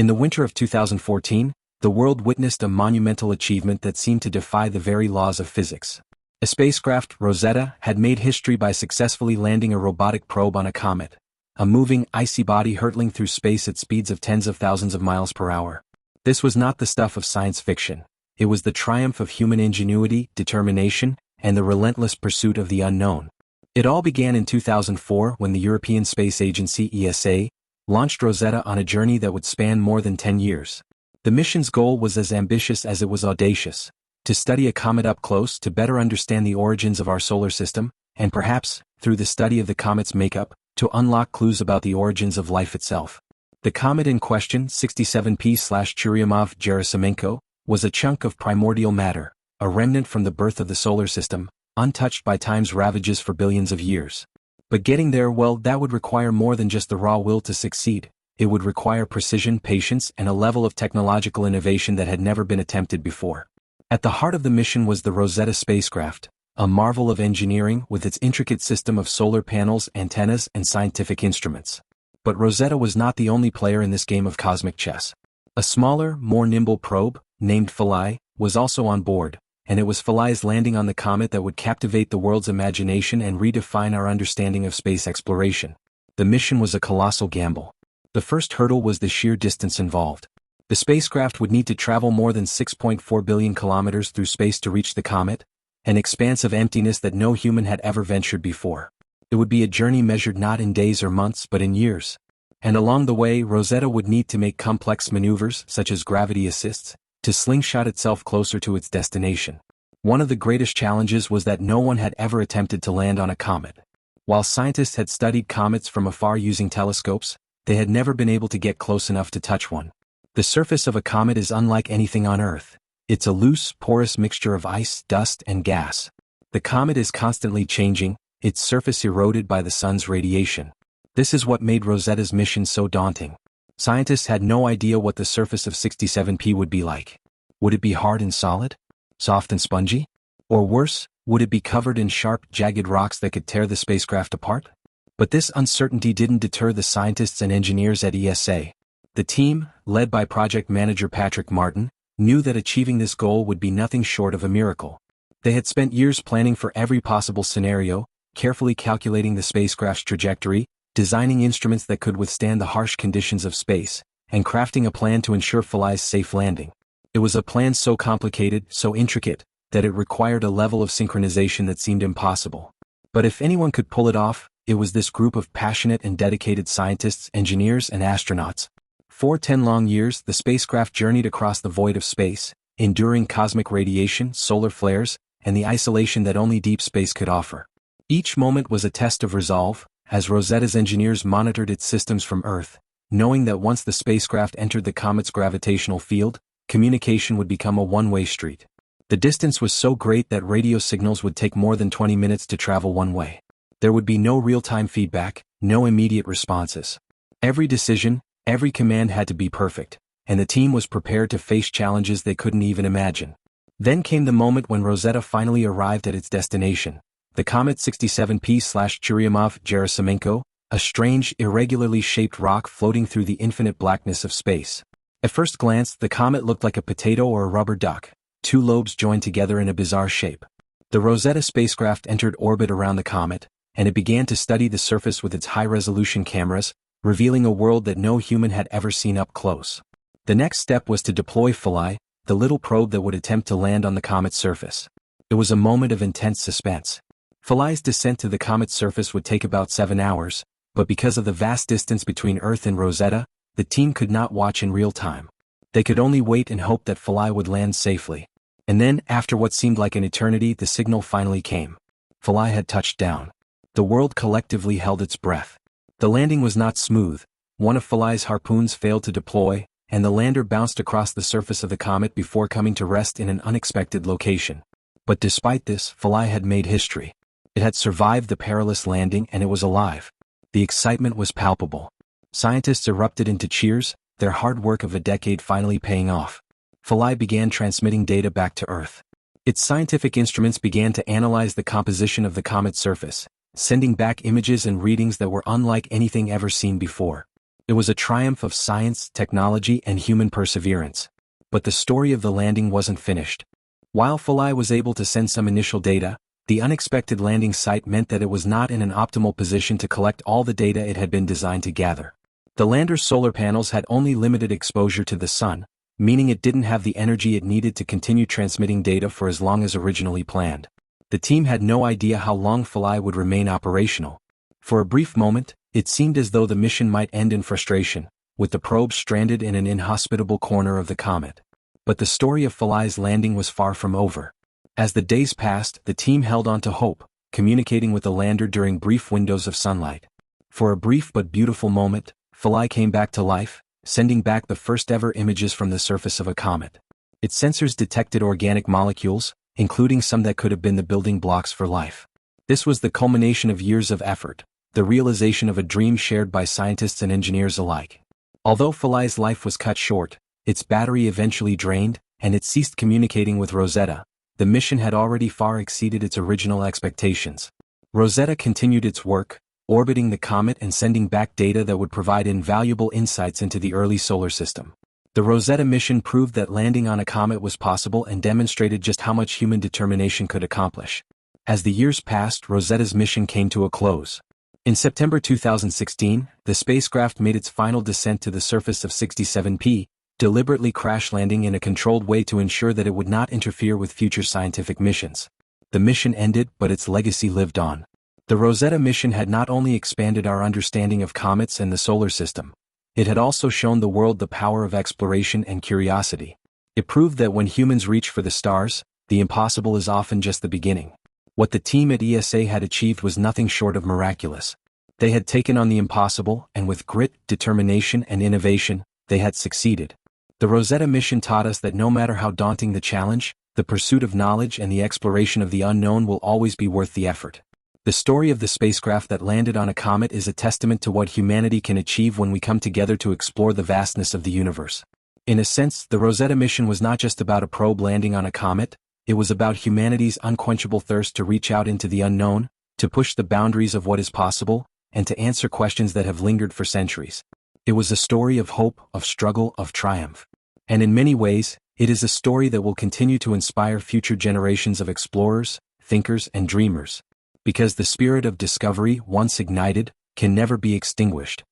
In the winter of 2014, the world witnessed a monumental achievement that seemed to defy the very laws of physics. A spacecraft, Rosetta, had made history by successfully landing a robotic probe on a comet, a moving, icy body hurtling through space at speeds of tens of thousands of miles per hour. This was not the stuff of science fiction. It was the triumph of human ingenuity, determination, and the relentless pursuit of the unknown. It all began in 2004 when the European Space Agency (ESA) launched Rosetta on a journey that would span more than 10 years. The mission's goal was as ambitious as it was audacious: to study a comet up close to better understand the origins of our solar system, and perhaps, through the study of the comet's makeup, to unlock clues about the origins of life itself. The comet in question, 67P/Churyumov Gerasimenko, was a chunk of primordial matter, a remnant from the birth of the solar system, untouched by time's ravages for billions of years. But getting there, well, that would require more than just the raw will to succeed. It would require precision, patience, and a level of technological innovation that had never been attempted before. At the heart of the mission was the Rosetta spacecraft, a marvel of engineering with its intricate system of solar panels, antennas, and scientific instruments. But Rosetta was not the only player in this game of cosmic chess. A smaller, more nimble probe, named Philae, was also on board, and it was Philae's landing on the comet that would captivate the world's imagination and redefine our understanding of space exploration. The mission was a colossal gamble. The first hurdle was the sheer distance involved. The spacecraft would need to travel more than 6.4 billion kilometers through space to reach the comet, an expanse of emptiness that no human had ever ventured before. It would be a journey measured not in days or months but in years. And along the way, Rosetta would need to make complex maneuvers, such as gravity assists, to slingshot itself closer to its destination. One of the greatest challenges was that no one had ever attempted to land on a comet. While scientists had studied comets from afar using telescopes, they had never been able to get close enough to touch one. The surface of a comet is unlike anything on Earth. It's a loose, porous mixture of ice, dust, and gas. The comet is constantly changing, its surface eroded by the sun's radiation. This is what made Rosetta's mission so daunting. Scientists had no idea what the surface of 67P would be like. Would it be hard and solid? Soft and spongy? Or worse, would it be covered in sharp, jagged rocks that could tear the spacecraft apart? But this uncertainty didn't deter the scientists and engineers at ESA. The team, led by project manager Patrick Martin, knew that achieving this goal would be nothing short of a miracle. They had spent years planning for every possible scenario, carefully calculating the spacecraft's trajectory, designing instruments that could withstand the harsh conditions of space, and crafting a plan to ensure Philae's safe landing. It was a plan so complicated, so intricate, that it required a level of synchronization that seemed impossible. But if anyone could pull it off, it was this group of passionate and dedicated scientists, engineers, and astronauts. For 10 long years, the spacecraft journeyed across the void of space, enduring cosmic radiation, solar flares, and the isolation that only deep space could offer. Each moment was a test of resolve, as Rosetta's engineers monitored its systems from Earth, knowing that once the spacecraft entered the comet's gravitational field, communication would become a one-way street. The distance was so great that radio signals would take more than 20 minutes to travel one way. There would be no real-time feedback, no immediate responses. Every decision, every command had to be perfect, and the team was prepared to face challenges they couldn't even imagine. Then came the moment when Rosetta finally arrived at its destination, the comet 67P/Churyumov Gerasimenko, a strange, irregularly shaped rock floating through the infinite blackness of space. At first glance, the comet looked like a potato or a rubber duck, two lobes joined together in a bizarre shape. The Rosetta spacecraft entered orbit around the comet, and it began to study the surface with its high-resolution cameras, revealing a world that no human had ever seen up close. The next step was to deploy Philae, the little probe that would attempt to land on the comet's surface. It was a moment of intense suspense. Philae's descent to the comet's surface would take about 7 hours, but because of the vast distance between Earth and Rosetta, the team could not watch in real time. They could only wait and hope that Philae would land safely. And then, after what seemed like an eternity, the signal finally came. Philae had touched down. The world collectively held its breath. The landing was not smooth. One of Philae's harpoons failed to deploy, and the lander bounced across the surface of the comet before coming to rest in an unexpected location. But despite this, Philae had made history. It had survived the perilous landing and it was alive. The excitement was palpable. Scientists erupted into cheers, their hard work of a decade finally paying off. Philae began transmitting data back to Earth. Its scientific instruments began to analyze the composition of the comet's surface, sending back images and readings that were unlike anything ever seen before. It was a triumph of science, technology, and human perseverance. But the story of the landing wasn't finished. While Philae was able to send some initial data, the unexpected landing site meant that it was not in an optimal position to collect all the data it had been designed to gather. The lander's solar panels had only limited exposure to the sun, meaning it didn't have the energy it needed to continue transmitting data for as long as originally planned. The team had no idea how long Philae would remain operational. For a brief moment, it seemed as though the mission might end in frustration, with the probe stranded in an inhospitable corner of the comet. But the story of Philae's landing was far from over. As the days passed, the team held on to hope, communicating with the lander during brief windows of sunlight. For a brief but beautiful moment, Philae came back to life, sending back the first-ever images from the surface of a comet. Its sensors detected organic molecules, including some that could have been the building blocks for life. This was the culmination of years of effort, the realization of a dream shared by scientists and engineers alike. Although Philae's life was cut short, its battery eventually drained, and it ceased communicating with Rosetta. The mission had already far exceeded its original expectations. Rosetta continued its work, orbiting the comet and sending back data that would provide invaluable insights into the early solar system. The Rosetta mission proved that landing on a comet was possible and demonstrated just how much human determination could accomplish. As the years passed, Rosetta's mission came to a close. In September 2016, the spacecraft made its final descent to the surface of 67P, deliberately crash-landing in a controlled way to ensure that it would not interfere with future scientific missions. The mission ended, but its legacy lived on. The Rosetta mission had not only expanded our understanding of comets and the solar system, it had also shown the world the power of exploration and curiosity. It proved that when humans reach for the stars, the impossible is often just the beginning. What the team at ESA had achieved was nothing short of miraculous. They had taken on the impossible, and with grit, determination, and innovation, they had succeeded. The Rosetta mission taught us that no matter how daunting the challenge, the pursuit of knowledge and the exploration of the unknown will always be worth the effort. The story of the spacecraft that landed on a comet is a testament to what humanity can achieve when we come together to explore the vastness of the universe. In a sense, the Rosetta mission was not just about a probe landing on a comet, it was about humanity's unquenchable thirst to reach out into the unknown, to push the boundaries of what is possible, and to answer questions that have lingered for centuries. It was a story of hope, of struggle, of triumph. And in many ways, it is a story that will continue to inspire future generations of explorers, thinkers, and dreamers. Because the spirit of discovery, once ignited, can never be extinguished.